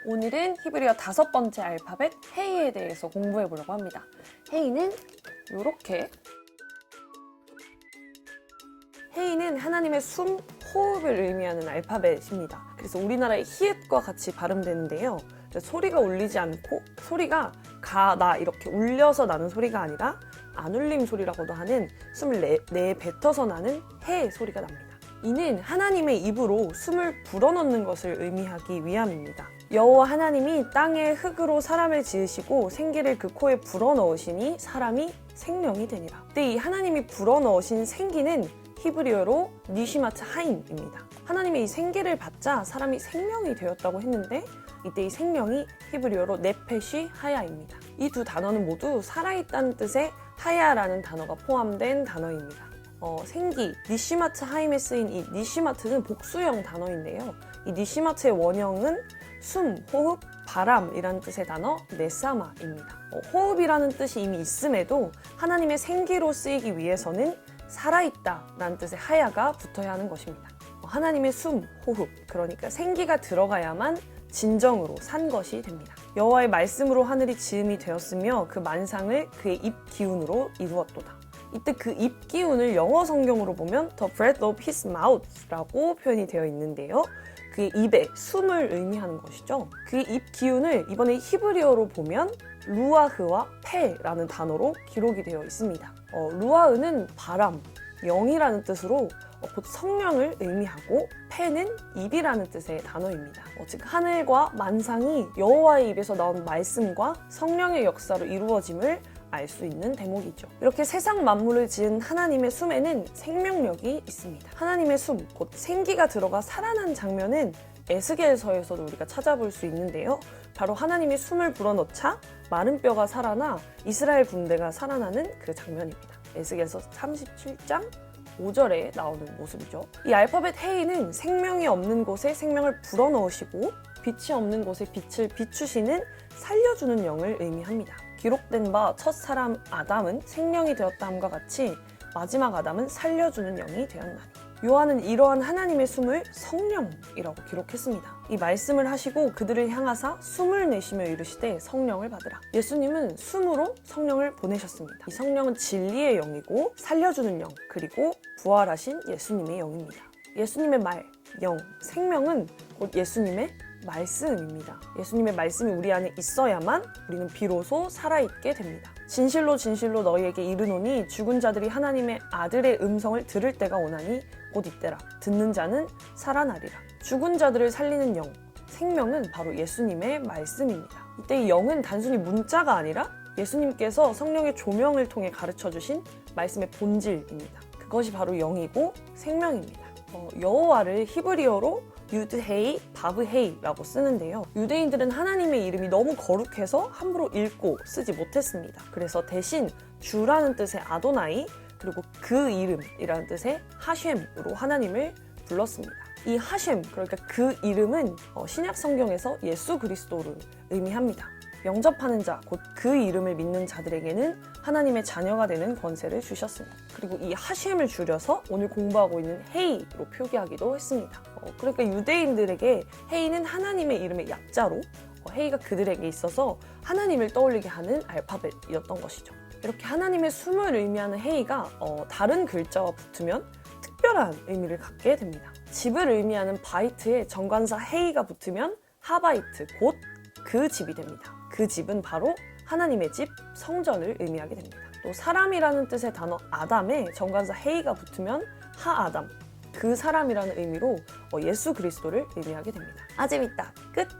오늘은 히브리어 5번째 알파벳 헤이에 대해서 공부해 보려고 합니다. 헤이는 이렇게 헤이는 하나님의 숨, 호흡을 의미하는 알파벳입니다. 그래서 우리나라의 히읗과 같이 발음되는데요. 소리가 울리지 않고 소리가 가, 나 이렇게 울려서 나는 소리가 아니라 안 울림 소리라고도 하는 숨을 내뱉어서 나는 해 소리가 납니다. 이는 하나님의 입으로 숨을 불어넣는 것을 의미하기 위함입니다. 여호와 하나님이 땅의 흙으로 사람을 지으시고 생기를 그 코에 불어넣으시니 사람이 생명이 되니라. 그때 이 하나님이 불어넣으신 생기는 히브리어로 니시마트 하임입니다. 하나님의 이 생기를 받자 사람이 생명이 되었다고 했는데 이때 이 생명이 히브리어로 네페시 하야입니다. 이 두 단어는 모두 살아있다는 뜻의 하야라는 단어가 포함된 단어입니다. 생기, 니시마트 하임에 쓰인 이 니시마트는 복수형 단어인데요. 이 니시마트의 원형은 숨, 호흡, 바람이라는 뜻의 단어 네사마입니다. 호흡이라는 뜻이 이미 있음에도 하나님의 생기로 쓰이기 위해서는 살아있다라는 뜻의 하야가 붙어야 하는 것입니다. 하나님의 숨, 호흡, 그러니까 생기가 들어가야만 진정으로 산 것이 됩니다. 여호와의 말씀으로 하늘이 지음이 되었으며 그 만상을 그의 입 기운으로 이루었도다. 이때 그 입 기운을 영어 성경으로 보면 The breath of his mouth라고 표현이 되어 있는데요. 그의 입에 숨을 의미하는 것이죠. 그의 입 기운을 이번에 히브리어로 보면 루아흐와 페라는 단어로 기록이 되어 있습니다. 루아흐는 바람, 영이라는 뜻으로 곧 성령을 의미하고 페는 입이라는 뜻의 단어입니다. 즉 하늘과 만상이 여호와의 입에서 나온 말씀과 성령의 역사로 이루어짐을 알 수 있는 대목이죠. 이렇게 세상 만물을 지은 하나님의 숨에는 생명력이 있습니다. 하나님의 숨, 곧 생기가 들어가 살아난 장면은 에스겔서에서도 우리가 찾아볼 수 있는데요. 바로 하나님이 숨을 불어넣자 마른 뼈가 살아나 이스라엘 군대가 살아나는 그 장면입니다. 에스겔서 37장 5절에 나오는 모습이죠. 이 알파벳 헤이는 생명이 없는 곳에 생명을 불어넣으시고 빛이 없는 곳에 빛을 비추시는 살려주는 영을 의미합니다. 기록된 바 첫 사람 아담은 생명이 되었다함과 같이 마지막 아담은 살려주는 영이 되었나니. 요한은 이러한 하나님의 숨을 성령이라고 기록했습니다. 이 말씀을 하시고 그들을 향하사 숨을 내쉬며 이르시되 성령을 받으라. 예수님은 숨으로 성령을 보내셨습니다. 이 성령은 진리의 영이고 살려주는 영, 그리고 부활하신 예수님의 영입니다. 예수님의 말, 영, 생명은 곧 예수님의 말씀입니다. 예수님의 말씀이 우리 안에 있어야만 우리는 비로소 살아있게 됩니다. 진실로 진실로 너희에게 이르노니 죽은 자들이 하나님의 아들의 음성을 들을 때가 오나니 곧 이때라. 듣는 자는 살아나리라. 죽은 자들을 살리는 영, 생명은 바로 예수님의 말씀입니다. 이때 이 영은 단순히 문자가 아니라 예수님께서 성령의 조명을 통해 가르쳐주신 말씀의 본질입니다. 그것이 바로 영이고 생명입니다. 여호와를 히브리어로 유드헤이, 바브헤이라고 쓰는데요. 유대인들은 하나님의 이름이 너무 거룩해서 함부로 읽고 쓰지 못했습니다. 그래서 대신 주라는 뜻의 아도나이, 그리고 그 이름이라는 뜻의 하셴으로 하나님을 불렀습니다. 이 하셴, 그러니까 그 이름은 신약 성경에서 예수 그리스도를 의미합니다. 영접하는 자, 곧 그 이름을 믿는 자들에게는 하나님의 자녀가 되는 권세를 주셨습니다. 그리고 이 하셴을 줄여서 오늘 공부하고 있는 헤이로 표기하기도 했습니다. 그러니까 유대인들에게 헤이는 하나님의 이름의 약자로 헤이가 그들에게 있어서 하나님을 떠올리게 하는 알파벳이었던 것이죠. 이렇게 하나님의 숨을 의미하는 헤이가 다른 글자와 붙으면 특별한 의미를 갖게 됩니다. 집을 의미하는 바이트에 정관사 헤이가 붙으면 하바이트, 곧 그 집이 됩니다. 그 집은 바로 하나님의 집, 성전을 의미하게 됩니다. 또 사람이라는 뜻의 단어 아담에 정관사 헤이가 붙으면 하아담, 그 사람이라는 의미로 예수 그리스도를 의미하게 됩니다. 아 재밌다. 끝!